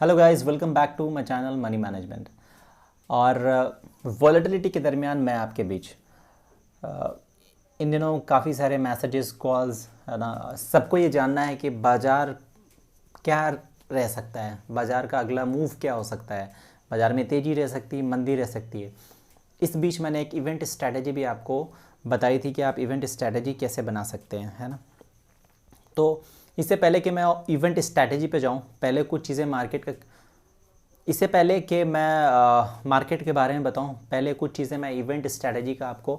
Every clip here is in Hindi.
Hello guys, welcome back to my channel money management. और वॉलेटिलिटी के दरमियान मैं आपके बीच इन दिनों काफ़ी सारे मैसेजेस, कॉल्स है ना। सबको ये जानना है कि बाज़ार क्या रह सकता है, बाज़ार का अगला मूव क्या हो सकता है, बाज़ार में तेज़ी रह सकती है, मंदी रह सकती है। इस बीच मैंने एक इवेंट स्ट्रैटेजी भी आपको बताई थी कि आप इवेंट स्ट्रैटेजी कैसे बना सकते हैं, है ना। तो इससे पहले कि मैं इवेंट स्ट्रैटेजी पे जाऊं, पहले कुछ चीज़ें मार्केट का, इससे पहले कि मैं मार्केट के बारे में बताऊं, पहले कुछ चीज़ें मैं इवेंट स्ट्रैटेजी का आपको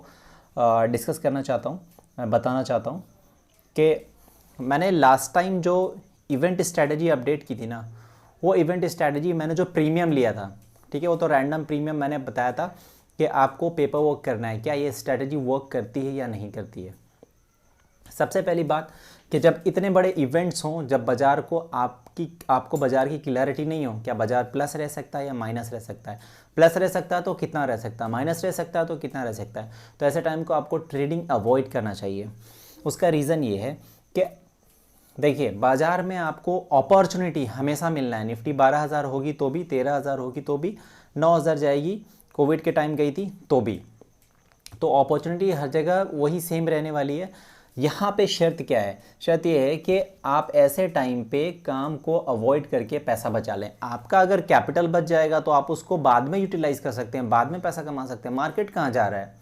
डिस्कस करना चाहता हूं, मैं बताना चाहता हूं कि मैंने लास्ट टाइम जो इवेंट स्ट्रैटेजी अपडेट की थी ना, वो इवेंट स्ट्रैटेजी मैंने जो प्रीमियम लिया था, ठीक है, वो तो रैंडम प्रीमियम मैंने बताया था कि आपको पेपर वर्क करना है, क्या ये स्ट्रैटेजी वर्क करती है या नहीं करती है। सबसे पहली बात कि जब इतने बड़े इवेंट्स हों, जब बाज़ार को आपको बाज़ार की क्लैरिटी नहीं हो, क्या बाज़ार प्लस रह सकता है या माइनस रह सकता है, प्लस रह सकता है तो कितना रह सकता है, माइनस रह सकता है तो कितना रह सकता है, तो ऐसे टाइम को आपको ट्रेडिंग अवॉइड करना चाहिए। उसका रीज़न ये है कि देखिए, बाज़ार में आपको अपॉर्चुनिटी हमेशा मिलना है। निफ्टी 12,000 होगी तो भी, 13,000 होगी तो भी, 9,000 जाएगी, कोविड के टाइम गई थी तो भी, तो अपॉर्चुनिटी हर जगह वही सेम रहने वाली है। यहाँ पे शर्त क्या है? शर्त ये है कि आप ऐसे टाइम पे काम को अवॉइड करके पैसा बचा लें। आपका अगर कैपिटल बच जाएगा तो आप उसको बाद में यूटिलाइज कर सकते हैं, बाद में पैसा कमा सकते हैं। मार्केट कहाँ जा रहा है?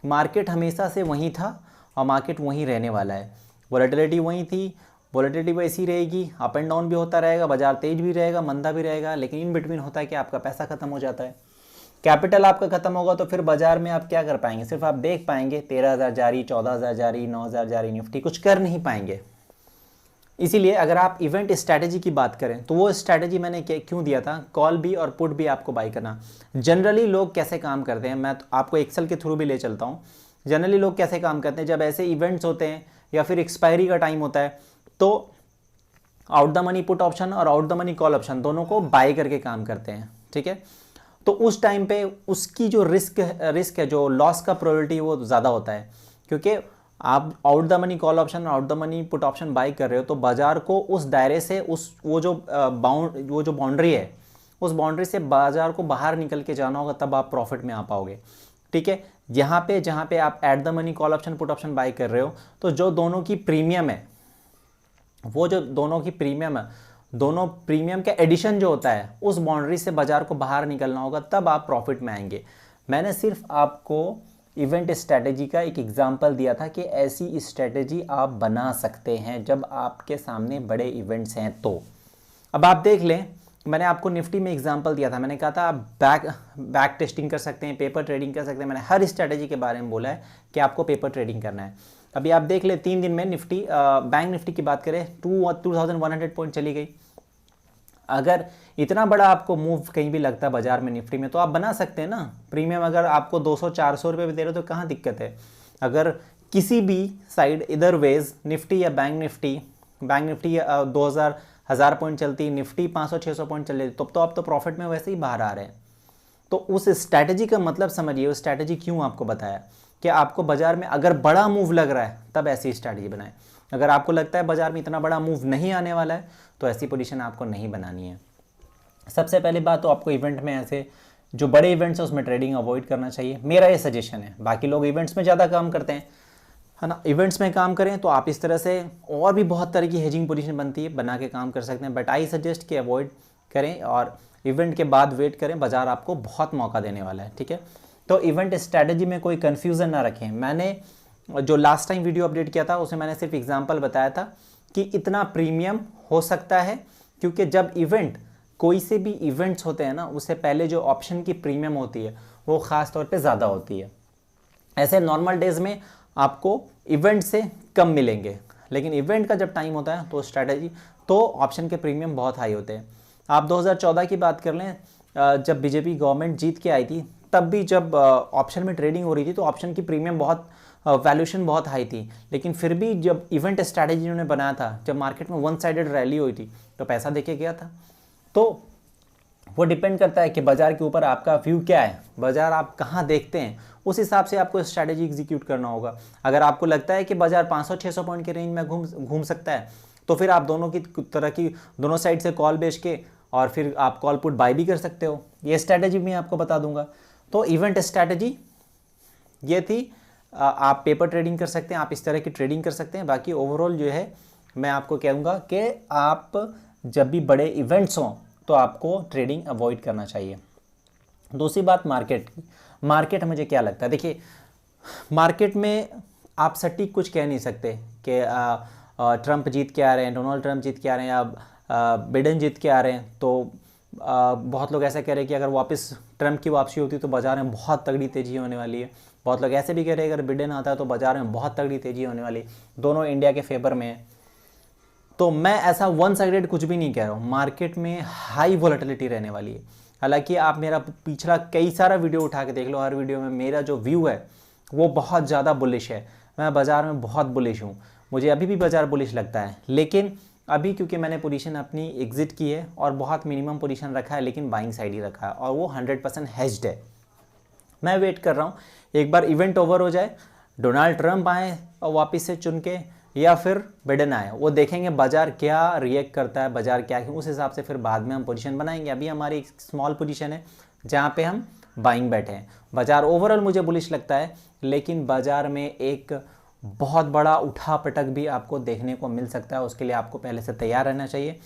मार्केट हमेशा से वहीं था और मार्केट वहीं रहने वाला है। वॉलेटिलिटी वहीं थी, वॉलेटिलिटी वैसी रहेगी, अप एंड डाउन भी होता रहेगा, बाजार तेज भी रहेगा, मंदा भी रहेगा, लेकिन इन बिटवीन होता है कि आपका पैसा खत्म हो जाता है। कैपिटल आपका खत्म होगा तो फिर बाजार में आप क्या कर पाएंगे? सिर्फ आप देख पाएंगे 13,000 जारी, 14,000 जारी, 9,000 जारी निफ्टी, कुछ कर नहीं पाएंगे। इसीलिए अगर आप इवेंट स्ट्रैटेजी की बात करें तो वो स्ट्रैटेजी मैंने क्यों दिया था, कॉल भी और पुट भी आपको बाई करना। जनरली लोग कैसे काम करते हैं, मैं तो आपको एक्सेल के थ्रू भी ले चलता हूँ। जनरली लोग कैसे काम करते हैं, जब ऐसे इवेंट्स होते हैं या फिर एक्सपायरी का टाइम होता है तो out the money put option और out the money call option दोनों को बाई करके काम करते हैं, ठीक है। तो उस टाइम पे उसकी जो रिस्क है, जो लॉस का प्रोबेबिलिटी वो ज़्यादा होता है, क्योंकि आप out the money call option, out the money put option by कर रहे हो तो बाजार को उस दायरे से, वो जो बाउंड्री है, उस बाउंड्री से बाजार को बाहर निकल के जाना होगा, तब आप प्रॉफिट में आ पाओगे, ठीक है। यहाँ पे जहाँ पे आप at the money call option put option by कर रहे हो, तो जो दोनों की प्रीमियम है, वो जो दोनों की प्रीमियम है, दोनों प्रीमियम का एडिशन जो होता है, उस बाउंड्री से बाजार को बाहर निकलना होगा, तब आप प्रॉफिट में आएंगे। मैंने सिर्फ आपको इवेंट स्ट्रैटेजी का एक एग्जांपल दिया था कि ऐसी स्ट्रैटेजी आप बना सकते हैं जब आपके सामने बड़े इवेंट्स हैं। तो अब आप देख लें, मैंने आपको निफ्टी में एग्जांपल दिया था, मैंने कहा था आप बैक टेस्टिंग कर सकते हैं, पेपर ट्रेडिंग कर सकते हैं। मैंने हर स्ट्रैटेजी के बारे में बोला है कि आपको पेपर ट्रेडिंग करना है। अभी आप देख ले, 3 दिन में निफ्टी, बैंक निफ्टी की बात करें, 2100 पॉइंट चली गई। अगर इतना बड़ा आपको मूव कहीं भी लगता है बाजार में निफ्टी में, तो आप बना सकते हैं ना प्रीमियम। अगर आपको 200-400 रुपये भी दे रहे हो तो कहाँ दिक्कत है? अगर किसी भी साइड इधर वेज निफ्टी या बैंक निफ्टी 1000 पॉइंट चलती, निफ्टी 500-600 पॉइंट चल रही, तो आप तो प्रॉफिट में वैसे ही बाहर आ रहे हैं। तो उस स्ट्रैटेजी का मतलब समझिए, उस स्ट्रैटेजी क्यों आपको बताया कि आपको बाजार में अगर बड़ा मूव लग रहा है तब ऐसी स्ट्रैटेजी बनाएं। अगर आपको लगता है बाजार में इतना बड़ा मूव नहीं आने वाला है तो ऐसी पोजीशन आपको नहीं बनानी है। सबसे पहली बात तो आपको इवेंट में, ऐसे जो बड़े इवेंट्स हैं उसमें ट्रेडिंग अवॉइड करना चाहिए, मेरा ये सजेशन है। बाकी लोग इवेंट्स में ज़्यादा काम करते हैं, है ना, इवेंट्स में काम करें तो आप इस तरह से और भी बहुत तरह की हेजिंग पोजीशन बनती है, बना के काम कर सकते हैं। बट आई सजेस्ट कि अवॉइड करें और इवेंट के बाद वेट करें, बाजार आपको बहुत मौका देने वाला है, ठीक है। तो इवेंट स्ट्रैटेजी में कोई कन्फ्यूज़न ना रखें। मैंने जो लास्ट टाइम वीडियो अपडेट किया था उसमें मैंने सिर्फ एग्जांपल बताया था कि इतना प्रीमियम हो सकता है, क्योंकि जब इवेंट, कोई से भी इवेंट्स होते हैं ना, उससे पहले जो ऑप्शन की प्रीमियम होती है वो ख़ास तौर पे ज़्यादा होती है। ऐसे नॉर्मल डेज में आपको इवेंट से कम मिलेंगे, लेकिन इवेंट का जब टाइम होता है तो स्ट्रैटेजी, तो ऑप्शन के प्रीमियम बहुत हाई होते हैं। आप 2014 की बात कर लें, जब बीजेपी गवर्नमेंट जीत के आई थी, तब भी जब ऑप्शन में ट्रेडिंग हो रही थी तो ऑप्शन की प्रीमियम बहुत, वैल्यूएशन बहुत हाई थी, लेकिन फिर भी जब इवेंट स्ट्रैटेजी उन्होंने बनाया था, जब मार्केट में वन साइडेड रैली हुई थी तो पैसा देके गया था। तो वो डिपेंड करता है कि बाजार के ऊपर आपका व्यू क्या है, बाजार आप कहाँ देखते हैं, उस हिसाब से आपको स्ट्रैटेजी एग्जीक्यूट करना होगा। अगर आपको लगता है कि बाजार 500-600 पॉइंट के रेंज में घूम सकता है, तो फिर आप दोनों की तरह की, दोनों साइड से कॉल बेच के और फिर आप कॉल पुट बाय भी कर सकते हो। ये स्ट्रैटेजी मैं आपको बता दूंगा। तो इवेंट स्ट्रैटेजी ये थी। आप पेपर ट्रेडिंग कर सकते हैं, आप इस तरह की ट्रेडिंग कर सकते हैं। बाकी ओवरऑल जो है मैं आपको कहूँगा कि आप जब भी बड़े इवेंट्स हों तो आपको ट्रेडिंग अवॉइड करना चाहिए। दूसरी बात मार्केट की। मार्केट मुझे क्या लगता है, देखिए मार्केट में आप सटीक कुछ कह नहीं सकते कि ट्रंप जीत के आ रहे हैं, डोनाल्ड ट्रंप जीत के आ रहे हैं, या बिडेन जीत के आ रहे हैं। तो बहुत लोग ऐसा कह रहे हैं कि अगर वापस ट्रंप की वापसी होती तो बाजार में बहुत तगड़ी तेज़ी होने वाली है। बहुत लोग ऐसे भी कह रहे हैं अगर बिडेन आता है तो बाजार में बहुत तगड़ी तेज़ी होने वाली है। दोनों इंडिया के फेवर में है। तो मैं ऐसा वन साइडेड कुछ भी नहीं कह रहा हूँ। मार्केट में हाई वॉलेटिलिटी रहने वाली है। हालांकि आप मेरा पिछला कई सारा वीडियो उठा के देख लो, हर वीडियो में मेरा जो व्यू है वो बहुत ज़्यादा बुलिश है। मैं बाज़ार में बहुत बुलिश हूँ, मुझे अभी भी बाज़ार बुलिश लगता है। लेकिन अभी क्योंकि मैंने पोजीशन अपनी एग्जिट की है और बहुत मिनिमम पोजीशन रखा है, लेकिन बाइंग साइड ही रखा है, और वो 100% हेज्ड है। मैं वेट कर रहा हूँ एक बार इवेंट ओवर हो जाए, डोनाल्ड ट्रंप आए और वापस से चुन के, या फिर बिडेन आए, वो देखेंगे बाजार क्या रिएक्ट करता है, बाजार क्या, उस हिसाब से फिर बाद में हम पोजीशन बनाएंगे। अभी हमारी एक स्मॉल पोजीशन है जहाँ पे हम बाइंग बैठे हैं। बाजार ओवरऑल मुझे बुलिश लगता है, लेकिन बाजार में एक बहुत बड़ा उठा पटक भी आपको देखने को मिल सकता है। उसके लिए आपको पहले से तैयार रहना चाहिए।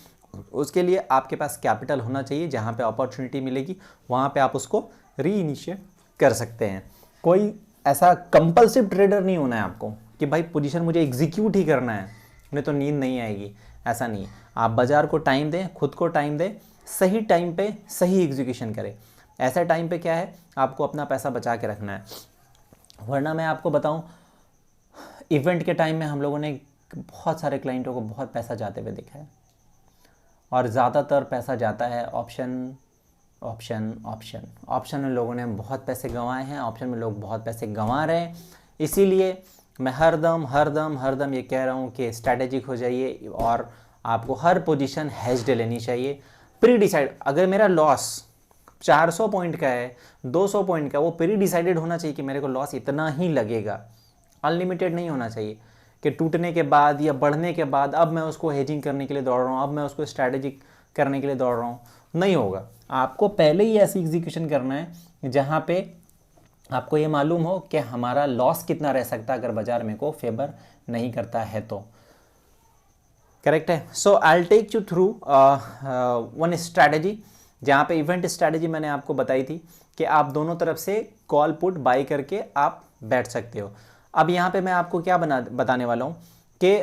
उसके लिए आपके पास कैपिटल होना चाहिए। जहाँ पे अपॉर्चुनिटी मिलेगी वहाँ पे आप उसको री इनिशिएट कर सकते हैं। कोई ऐसा कंपल्सिव ट्रेडर नहीं होना है आपको कि भाई पोजीशन मुझे एग्जीक्यूट ही करना है, नहीं तो नींद नहीं आएगी। ऐसा नहीं है। आप बाजार को टाइम दें, खुद को टाइम दें, सही टाइम पे सही एग्जीक्यूशन करें। ऐसा टाइम पे क्या है, आपको अपना पैसा बचा के रखना है। वरना मैं आपको बताऊं, इवेंट के टाइम में हम लोगों ने बहुत सारे क्लाइंटों को बहुत पैसा जाते हुए देखा है, और ज़्यादातर पैसा जाता है ऑप्शन ऑप्शन ऑप्शन ऑप्शन में लोगों ने बहुत पैसे गंवाए हैं। ऑप्शन में लोग बहुत पैसे गंवा रहे हैं। इसीलिए मैं हरदम ये कह रहा हूँ कि स्ट्रैटेजिक हो जाइए, और आपको हर पोजीशन हेज्ड लेनी चाहिए। प्री डिसाइड, अगर मेरा लॉस 400 पॉइंट का है, 200 पॉइंट का, वो प्री डिसाइडेड होना चाहिए कि मेरे को लॉस इतना ही लगेगा। अनलिमिटेड नहीं होना चाहिए कि टूटने के बाद या बढ़ने के बाद अब मैं उसको हेजिंग करने के लिए दौड़ रहा हूँ, अब मैं उसको स्ट्रैटेजिक करने के लिए दौड़ रहा हूँ। नहीं होगा। आपको पहले ही ऐसी एग्जीक्यूशन करना है जहाँ पे आपको ये मालूम हो कि हमारा लॉस कितना रह सकता है अगर बाजार में को फेवर नहीं करता है तो। करेक्ट है। So I will take you through one strategy, जहाँ पे इवेंट स्ट्रैटेजी मैंने आपको बताई थी कि आप दोनों तरफ से कॉल पुट बाई करके आप बैठ सकते हो। अब यहाँ पे मैं आपको क्या बताने वाला हूँ कि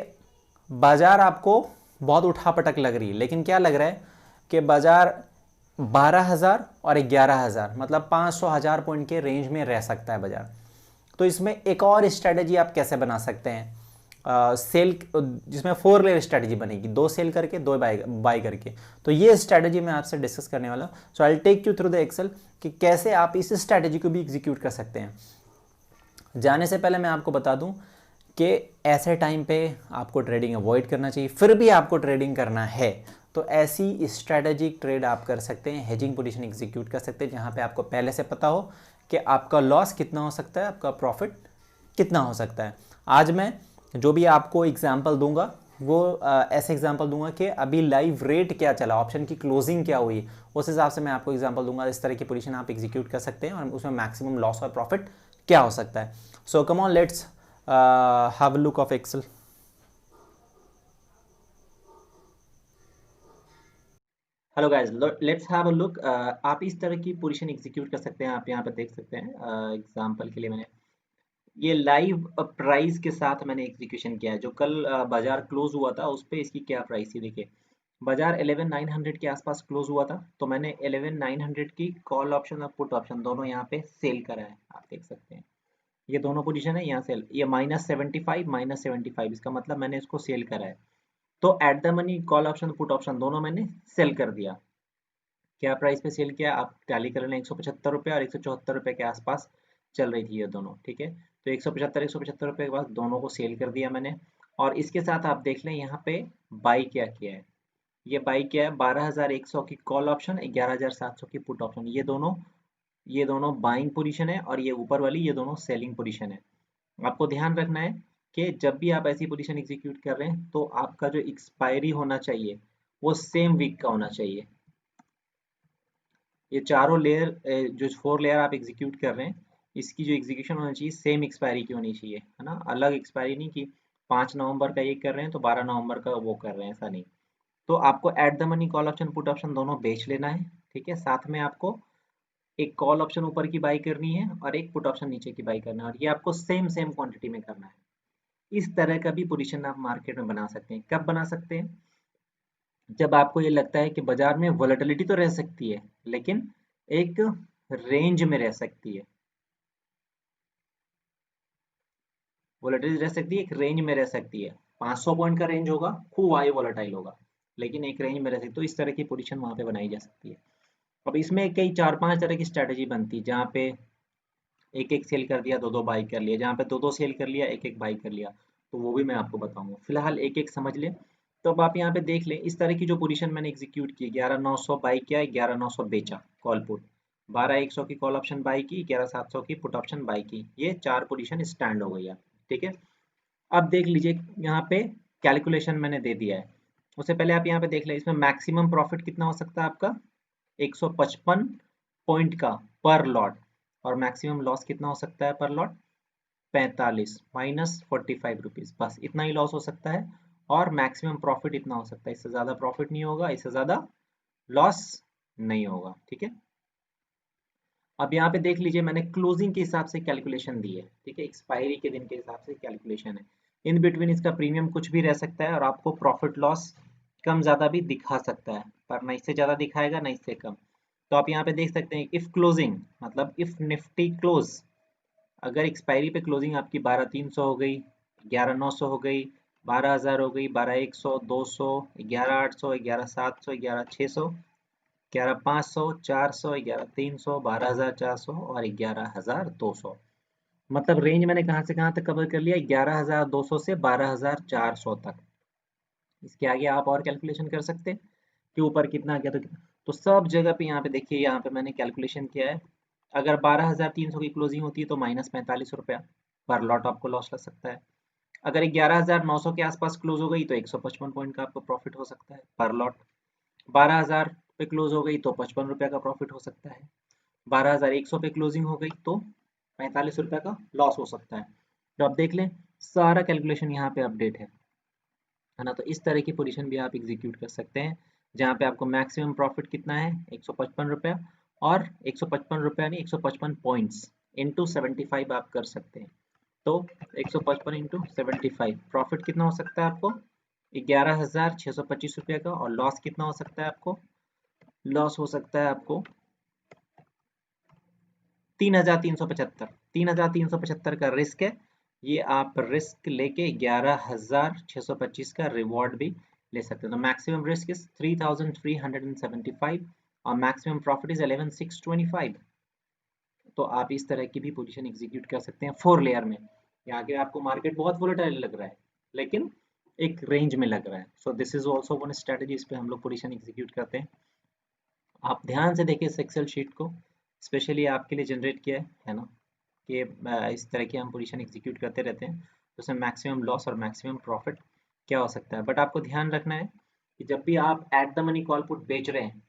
बाजार आपको बहुत उठापटक लग रही है, लेकिन क्या लग रहा है कि बाजार 12,000 और 11,000 मतलब 500,000 पॉइंट के रेंज में रह सकता है बाजार। तो इसमें एक और स्ट्रैटेजी आप कैसे बना सकते हैं, सेल, जिसमें 4 लेयर स्ट्रैटेजी बनेगी, 2 सेल करके 2 बाय करके। तो ये स्ट्रैटेजी मैं आपसे डिस्कस करने वाला हूँ। So I will take you through the Excel कि कैसे आप इस स्ट्रैटेजी को भी एग्जीक्यूट कर सकते हैं। जाने से पहले मैं आपको बता दूं कि ऐसे टाइम पे आपको ट्रेडिंग अवॉइड करना चाहिए। फिर भी आपको ट्रेडिंग करना है तो ऐसी स्ट्रैटेजिक ट्रेड आप कर सकते हैं, हेजिंग पोजीशन एग्जीक्यूट कर सकते हैं, जहां पे आपको पहले से पता हो कि आपका लॉस कितना हो सकता है, आपका प्रॉफिट कितना हो सकता है। आज मैं जो भी आपको एग्जाम्पल दूंगा वो ऐसे एग्जाम्पल दूंगा कि अभी लाइव रेट क्या चला, ऑप्शन की क्लोजिंग क्या हुई, उस हिसाब से मैं आपको एग्जाम्पल दूंगा। इस तरह की पोजीशन आप एग्जीक्यूट कर सकते हैं और उसमें मैक्सिमम लॉस और प्रॉफिट क्या हो सकता है। So come on, let's have a look of Excel. Hello guys, let's have a look. आप इस तरह की पोजीशन एग्जीक्यूट कर सकते हैं। आप यहाँ पे देख सकते हैं, एग्जांपल के लिए मैंने ये लाइव प्राइस के साथ मैंने एग्जीक्यूशन किया है। जो कल बाजार क्लोज हुआ था उस पे इसकी क्या प्राइस थी, देखिए बाजार 11,900 के आसपास क्लोज हुआ था, तो मैंने 11,900 की कॉल ऑप्शन और पुट ऑप्शन दोनों यहाँ पे सेल करा है। आप देख सकते हैं ये दोनों पोजीशन है, यहाँ सेल, ये -75 इसका मतलब मैंने इसको सेल करा है। तो at the money call option put option दोनों मैंने सेल कर दिया। क्या प्राइस पे सेल किया आप टैली कर लें, 175 रुपये और 174 रुपये के आसपास चल रही थी ये दोनों, ठीक है। तो 175 रुपये के बाद दोनों को सेल कर दिया मैंने। और इसके साथ आप देख लें यहाँ पे बाई क्या किया है। ये बाई किया है 12,100 की कॉल ऑप्शन, 11,700 की पुट ऑप्शन। ये दोनों बाइंग पोजीशन है और ये ऊपर वाली ये दोनों सेलिंग पोजीशन है। आपको ध्यान रखना है कि जब भी आप ऐसी पोजीशन एग्जीक्यूट कर रहे हैं तो आपका जो एक्सपायरी होना चाहिए वो सेम वीक का होना चाहिए। ये चारों लेयर जो 4 लेयर आप एग्जीक्यूट कर रहे हैं, इसकी जो एग्जीक्यूशन होनी चाहिए सेम एक्सपायरी की होनी चाहिए, है ना, अलग एक्सपायरी नहीं कि 5 नवंबर का ये कर रहे हैं तो 12 नवंबर का वो कर रहे हैं, ऐसा नहीं। तो आपको at the money call option put option दोनों बेच लेना है, ठीक है। साथ में आपको एक कॉल ऑप्शन ऊपर की बाई करनी है और एक पुट ऑप्शन नीचे की बाई करना है, और ये आपको सेम सेम क्वांटिटी में करना है। इस तरह का भी पोजीशन आप मार्केट में बना सकते हैं। कब बना सकते हैं? जब आपको ये लगता है कि बाजार में वोलेटिलिटी तो रह सकती है, लेकिन एक रेंज में रह सकती है। वोलेटिलिटी रह सकती है, एक रेंज में रह सकती है। 500 पॉइंट का रेंज होगा, खूब हाई वोलेटाइल होगा, लेकिन एक रेंज में रह सकती है। तो इस तरह की पोजीशन वहां पे बनाई जा सकती है। अब इसमें कई 4-5 तरह की स्ट्रेटेजी बनती है, जहाँ पे एक एक सेल कर दिया, दो दो बाई कर लिया, जहाँ पे दो दो सेल कर लिया, एक एक बाई कर लिया। तो वो भी मैं आपको बताऊंगा, फिलहाल एक एक समझ ले। तो अब आप यहाँ पे देख लें, इस तरह की जो पोजीशन मैंने एग्जीक्यूट की, 11,900 बाई किया, 11,900 बेचा कॉल पुट, 12,100 की कॉल ऑप्शन बाई की, 11,700 की पुट ऑप्शन बाई की। ये 4 पोजीशन स्टैंड हो गई है, ठीक है। अब देख लीजिए यहाँ पे कैलकुलेशन मैंने दे दिया है। उससे पहले आप यहाँ पे देख लें, इसमें मैक्सिमम प्रॉफिट कितना हो सकता है आपका, 155 पॉइंट का पर लॉट, और मैक्सिमम लॉस कितना हो सकता है पर लॉट, 45 माइनस 45 रुपीज, बस इतना ही लॉस हो सकता है। और मैक्सिमम प्रॉफिट इतना हो सकता है, इससे ज्यादा प्रॉफिट नहीं होगा, इससे ज्यादा लॉस नहीं होगा, ठीक है। अब यहाँ पे देख लीजिए, मैंने क्लोजिंग के हिसाब से कैलकुलेशन दी है, ठीक है, एक्सपायरी के दिन के हिसाब से कैलकुलेशन है। इन बिटवीन इसका प्रीमियम कुछ भी रह सकता है, और आपको प्रॉफिट लॉस कम ज़्यादा भी दिखा सकता है, पर ना इससे ज़्यादा दिखाएगा ना इससे कम। तो आप यहाँ पे देख सकते हैं, इफ क्लोजिंग मतलब इफ निफ्टी क्लोज, अगर एक्सपायरी पे क्लोजिंग आपकी 12,300 हो गई, 11,900 हो गई, 12,000 हो गई, 12,100, 200, 11,800, 11,700, 11,600, 11,500, 400, 11,300, 12,400 और 11,200। मतलब रेंज मैंने कहाँ से कहाँ तक कवर कर लिया, 11,200 से 12,400 तक। इसके आगे आप और कैलकुलेशन कर सकते हैं कि ऊपर कितना आ गया तो कितना। तो सब जगह पे यहाँ पे देखिए, यहाँ पे मैंने कैलकुलेशन किया है। अगर 12,300 की क्लोजिंग होती है तो -45 रुपया पर लॉट आपको लॉस लग सकता है। अगर 11,900 के आसपास क्लोज हो गई तो 155 पॉइंट का आपको प्रॉफिट हो सकता है पर लॉट। 12,000 पे क्लोज हो गई तो 55 रुपये का प्रॉफिट हो सकता है। 12,100 पे क्लोजिंग हो गई तो 45 रुपये का लॉस हो सकता है। तो आप देख लें, सारा कैलकुलेशन यहाँ पे अपडेट है ना। तो इस तरह की पोजीशन भी आप एग्जीक्यूट कर सकते हैं, जहाँ पे आपको मैक्सिमम प्रॉफिट कितना है, 155 रुपया, और 155 रुपया नहीं, 155 पॉइंट्स इंटू 75 आप कर सकते हैं। तो 155 इंटू 75 प्रॉफिट कितना हो सकता है आपको, 11,625 रुपये का, और लॉस कितना हो सकता है आपको, लॉस हो सकता है आपको 3,375। 3,375 का रिस्क है, ये आप रिस्क लेके 11,625 का रिवॉर्ड भी ले सकते हैं। तो मैक्सिमम रिस्क इज 3,375 और मैक्सिमम प्रॉफिट इज 11,625। तो आप इस तरह की भी पोजीशन एग्जीक्यूट कर सकते हैं 4 लेयर में। यहाँ के आपको मार्केट बहुत वोलेटाइल लग रहा है, लेकिन एक रेंज में लग रहा है। So this is also one strategy, इस पे हम लोग पोजीशन एग्जीक्यूट करते हैं। आप ध्यान से देखिए इस एक्सेल शीट को, स्पेशली आपके लिए जनरेट किया है ना, कि इस तरह की हम पोजीशन एग्जीक्यूट करते रहते हैं, तो उसमें मैक्सिमम लॉस और मैक्सिमम प्रॉफिट क्या हो सकता है। बट आपको ध्यान रखना है कि जब भी आप at the money call put बेच रहे हैं,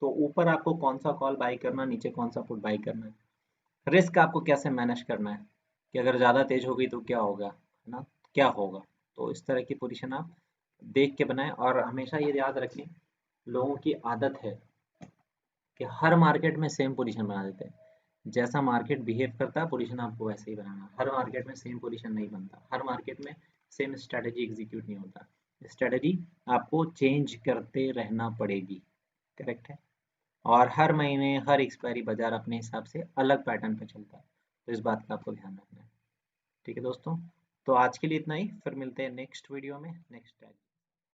तो ऊपर आपको कौन सा कॉल बाई करना, नीचे कौन सा पुट बाई करना है, रिस्क आपको कैसे मैनेज करना है, कि अगर ज़्यादा तेज हो गई तो क्या होगा, है ना, क्या होगा। तो इस तरह की पोजीशन आप देख के बनाएं, और हमेशा ये याद रखें, लोगों की आदत है कि हर मार्केट में सेम पोजीशन बना देते हैं। जैसा मार्केट बिहेव करता है पोजीशन आपको वैसे ही बनाना। हर मार्केट में सेम पोजीशन नहीं बनता, हर मार्केट में सेम स्ट्रेटजी एग्जीक्यूट नहीं होता। स्ट्रेटजी आपको चेंज करते रहना पड़ेगी, करेक्ट है। और हर महीने हर एक्सपायरी बाजार अपने हिसाब से अलग पैटर्न पे चलता है, तो इस बात का आपको ध्यान रखना है, ठीक है दोस्तों। तो आज के लिए इतना ही, फिर मिलते हैं नेक्स्ट वीडियो में नेक्स्ट टाइम।